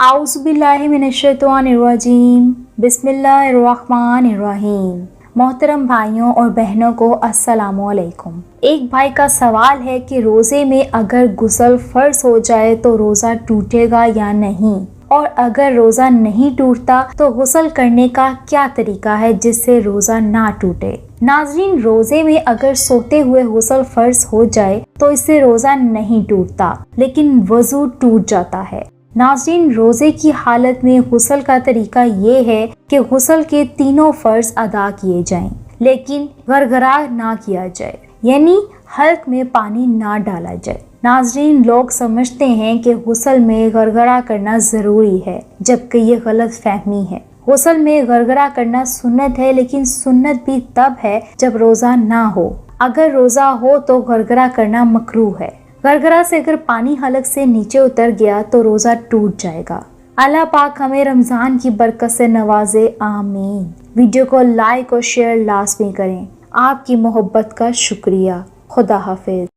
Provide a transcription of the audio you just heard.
आउज़ुबिल्लाहिमिनश्शैतानिर्रजीम बिस्मिल्लाहिर्रहमानिर्रहीम। मोहतरम भाइयों और बहनों को अस्सलामु अलैकुम। एक भाई का सवाल है कि रोज़े में अगर गुस्ल फ़र्ज हो जाए तो रोज़ा टूटेगा या नहीं, और अगर रोज़ा नहीं टूटता तो गुस्ल करने का क्या तरीका है जिससे रोज़ा ना टूटे। नाज़रीन, रोज़े में अगर सोते हुए गुस्ल फ़र्ज हो जाए तो इससे रोज़ा नहीं टूटता, लेकिन वज़ू टूट जाता है। नाज़रीन, रोज़े की हालत में गुस्ल का तरीका ये है कि गुस्ल के तीनों फ़र्ज अदा किए जाएं, लेकिन गरगरा ना किया जाए, यानी हल्क में पानी ना डाला जाए। नाज़रीन, लोग समझते हैं कि गुस्ल में गरगरा करना ज़रूरी है, जबकि ये गलत फहमी है। गुस्ल में गरगरा करना सुन्नत है, लेकिन सुन्नत भी तब है जब रोज़ा ना हो। अगर रोज़ा हो तो गरगरा करना मकरूह है। गरगरा से अगर पानी हलक से नीचे उतर गया तो रोज़ा टूट जाएगा। अल्लाह पाक हमें रमज़ान की बरकत से नवाजे, आमीन। वीडियो को लाइक और शेयर लाज़मी करें। आपकी मोहब्बत का शुक्रिया। खुदा हाफिज।